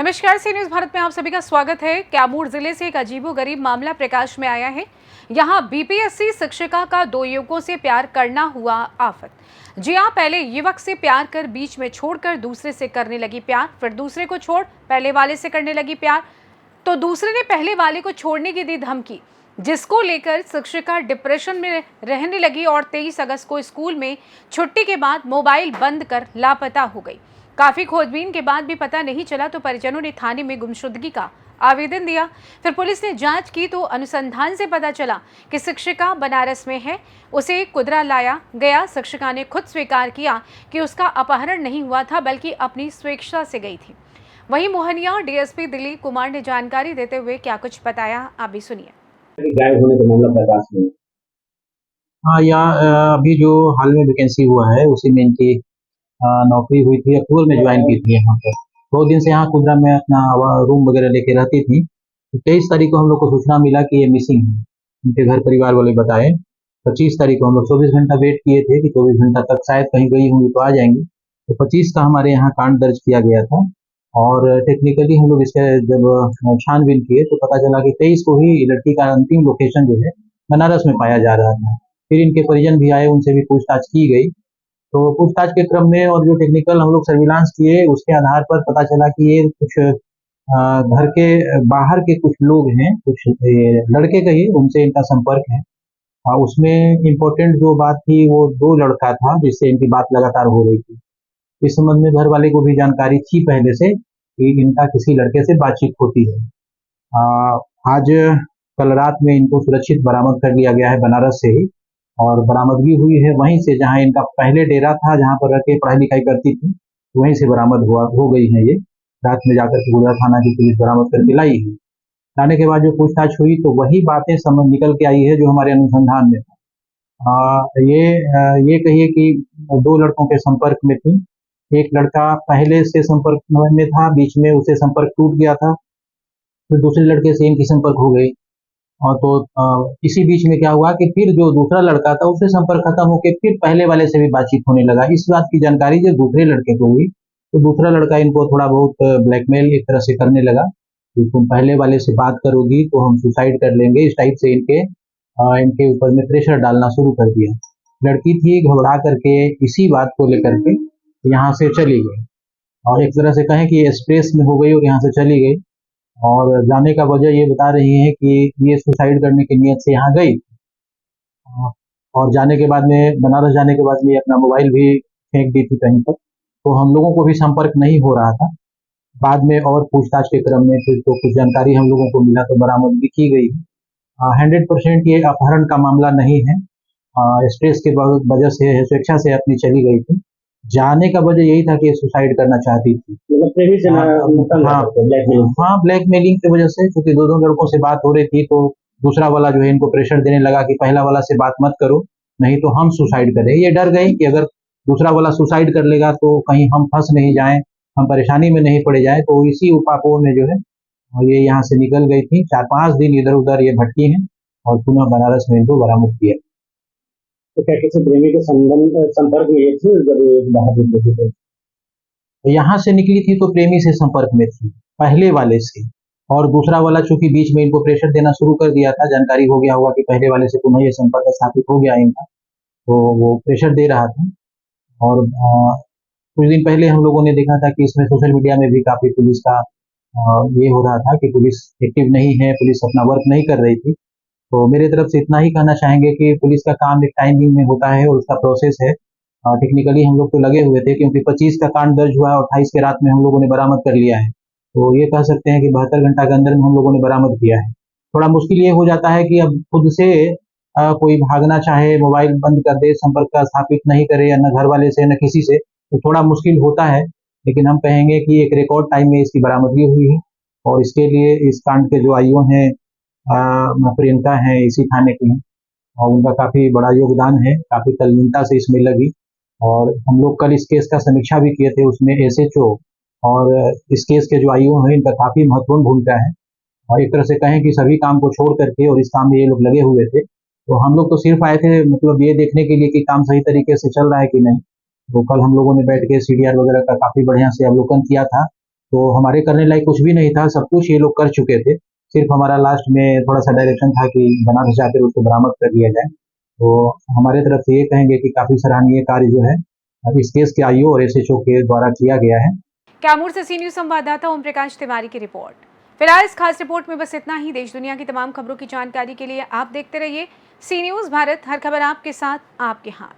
नमस्कार, सी न्यूज भारत में आप सभी का स्वागत है। कैमूर जिले से एक अजीबोगरीब मामला प्रकाश में आया है। यहां बीपीएससी शिक्षिका का दो युवकों से प्यार करना हुआ आफत। जी हां, पहले युवक से प्यार कर बीच में छोड़कर दूसरे से करने लगी प्यार, फिर दूसरे को छोड़ पहले वाले से करने लगी प्यार, तो दूसरे ने पहले वाले को छोड़ने की दी धमकी, जिसको लेकर शिक्षिका डिप्रेशन में रहने लगी और 23 अगस्त को स्कूल में छुट्टी के बाद मोबाइल बंद कर लापता हो गई। काफी खोजबीन के बाद भी पता नहीं चला तो परिजनों ने थाने में गुमशुदगी का आवेदन दिया। फिर पुलिस ने जांच की तो अनुसंधान से पता चला कि शिक्षिका बनारस में है, उसे कुदरा लाया गया। शिक्षिका ने खुद स्वीकार किया कि उसका अपहरण नहीं हुआ था बल्कि अपनी स्वेच्छा से गई थी। वहीं मोहनिया डीएसपी दिलीप कुमार ने जानकारी देते हुए क्या कुछ बताया, आप भी सुनिए। गायब होने का मामला प्रकाश में। हाँ, अभी जो हाल में वैकेंसी हुआ है उसी में इनकी नौकरी हुई थी, अक्टूबर में ज्वाइन की थी यहाँ पर। 2 दिन से यहाँ कुदरा में अपना रूम वगैरह लेके रहती थी। तो 23 तारीख को हम लोग को सूचना मिला कि ये मिसिंग है। उनके घर परिवार वाले बताए। 25 तारीख को हम लोग 24 घंटा वेट किए थे कि 24 घंटा तक शायद कहीं गई होंगी तो आ जाएंगी। तो 25 का हमारे यहाँ कांड दर्ज किया गया था और टेक्निकली हम लोग इसके जब छानबीन किए तो पता चला कि 23 को ही लड़की का अंतिम लोकेशन जो है बनारस में पाया जा रहा था। फिर इनके परिजन भी आए, उनसे भी पूछताछ की गई। तो पूछताछ के क्रम में और जो टेक्निकल हम लोग सर्विलांस किए उसके आधार पर पता चला कि ये कुछ घर के बाहर के कुछ लोग हैं, कुछ लड़के कहिए, उनसे इनका संपर्क है। उसमें इम्पोर्टेंट जो बात थी वो 2 लड़का था जिससे इनकी बात लगातार हो रही थी। इस संबंध में घर वाले को भी जानकारी थी पहले से कि इनका किसी लड़के से बातचीत होती है। आज कल रात में इनको सुरक्षित बरामद कर लिया गया है बनारस से ही, और बरामदगी हुई है वहीं से जहां इनका पहले डेरा था, जहां पर रह के पढ़ाई लिखाई करती थी, वहीं से बरामद हो गई है। ये रात में जाकर के गुजरा थाना की पुलिस बरामद करके लाई है। लाने के बाद जो पूछताछ हुई तो वही बातें समझ निकल के आई है जो हमारे अनुसंधान में था। ये कहिए कि 2 लड़कों के संपर्क में थी। एक लड़का पहले से संपर्क में था, बीच में उसे संपर्क टूट गया था, फिर दूसरे लड़के से इनकी संपर्क हो गई। और तो इसी बीच में क्या हुआ कि फिर जो दूसरा लड़का था उससे संपर्क खत्म होकर फिर पहले वाले से भी बातचीत होने लगा। इस बात की जानकारी जब दूसरे लड़के को हुई तो दूसरा लड़का इनको थोड़ा बहुत ब्लैकमेल एक तरह से करने लगा कि तुम पहले वाले से बात करोगी तो हम सुसाइड कर लेंगे। इस टाइप से इनके ऊपर में प्रेशर डालना शुरू कर दिया। लड़की थी घबरा करके इसी बात को लेकर के यहाँ से चली गई, और एक तरह से कहें कि एक्सप्रेस में हो गई और यहाँ से चली गई। और जाने का वजह ये बता रही है कि ये सुसाइड करने की नीयत से यहाँ गई। और जाने के बाद में बनारस जाने के बाद में अपना मोबाइल भी फेंक दी थी कहीं पर। तो हम लोगों को भी संपर्क नहीं हो रहा था। बाद में और पूछताछ के क्रम में फिर तो कुछ जानकारी हम लोगों को मिला तो बरामदगी की गई। 100% ये अपहरण का मामला नहीं है। स्ट्रेस के वजह से स्वेच्छा से अपनी चली गई थी। जाने का वजह यही था कि सुसाइड करना चाहती थी। मतलब प्रेमी से हाँ, ब्लैकमेलिंग की वजह से, क्योंकि 2 लड़कों से बात हो रही थी तो दूसरा वाला जो है इनको प्रेशर देने लगा कि पहला वाला से बात मत करो, नहीं तो हम सुसाइड करें। ये डर गई कि अगर दूसरा वाला सुसाइड कर लेगा तो कहीं हम फंस नहीं जाएं, हम परेशानी में नहीं पड़े जाएं। तो इसी उपापों में जो है ये यहाँ से निकल गई थी। 4-5 दिन इधर उधर ये भटकी हैं और पुनः बनारस में इनको बरामद किया। तो क्या किसी प्रेमी के संपर्क में ये थी जब बाहर निकली थी? यहाँ से निकली थी तो प्रेमी से संपर्क में थी, पहले वाले से। और दूसरा वाला चूंकि बीच में इनको प्रेशर देना शुरू कर दिया था, जानकारी हो गया होगा कि पहले वाले से तुम्हें ये संपर्क स्थापित हो गया इनका, तो वो प्रेशर दे रहा था। और कुछ दिन पहले हम लोगों ने देखा था कि इसमें सोशल मीडिया में भी काफी पुलिस का ये हो रहा था कि पुलिस एक्टिव नहीं है, पुलिस अपना वर्क नहीं कर रही थी। तो मेरे तरफ से इतना ही कहना चाहेंगे कि पुलिस का काम एक टाइमिंग में होता है और उसका प्रोसेस है। टेक्निकली हम लोग तो लगे हुए थे क्योंकि 25 का कांड दर्ज हुआ और 28 के रात में हम लोगों ने बरामद कर लिया है। तो ये कह सकते हैं कि 72 घंटा के अंदर में हम लोगों ने बरामद किया है। थोड़ा मुश्किल ये हो जाता है कि अब खुद से कोई भागना चाहे, मोबाइल बंद कर दे, संपर्क का स्थापित नहीं करे, न घर वाले से न किसी से, तो थोड़ा मुश्किल होता है। लेकिन हम कहेंगे कि एक रिकॉर्ड टाइम में इसकी बरामदगी हुई है और इसके लिए इस कांड के जो आईओ हैं प्रियंका हैं, इसी थाने की हैं, और उनका काफी बड़ा योगदान है, काफी तल्लीनता से इसमें लगी। और हम लोग कल इस केस का समीक्षा भी किए थे, उसमें एसएचओ और इस केस के जो आईओ हैं इनका काफी महत्वपूर्ण भूमिका है। और एक तरह से कहें कि सभी काम को छोड़ करके और इस काम में ये लोग लगे हुए थे। तो हम लोग तो सिर्फ आए थे मतलब ये देखने के लिए कि काम सही तरीके से चल रहा है कि नहीं। तो कल हम लोगों ने बैठ के सीडीआर वगैरह का काफी बढ़िया से अवलोकन किया था तो हमारे करने लायक कुछ भी नहीं था, सब कुछ ये लोग कर चुके थे। सिर्फ हमारा लास्ट में थोड़ा सा डायरेक्शन था कि बना खिंचा कर उसको बरामद कर लिया जाए। तो हमारे तरफ से ये कहेंगे कि काफी सराहनीय कार्य जो है इस केस के आईओ और एसएचओ के द्वारा किया गया है। कैमूर से सी न्यूज संवाददाता ओम प्रकाश तिवारी की रिपोर्ट। फिलहाल इस खास रिपोर्ट में बस इतना ही। देश दुनिया की तमाम खबरों की जानकारी के लिए आप देखते रहिए सी न्यूज भारत। हर खबर आपके साथ, आपके हाथ।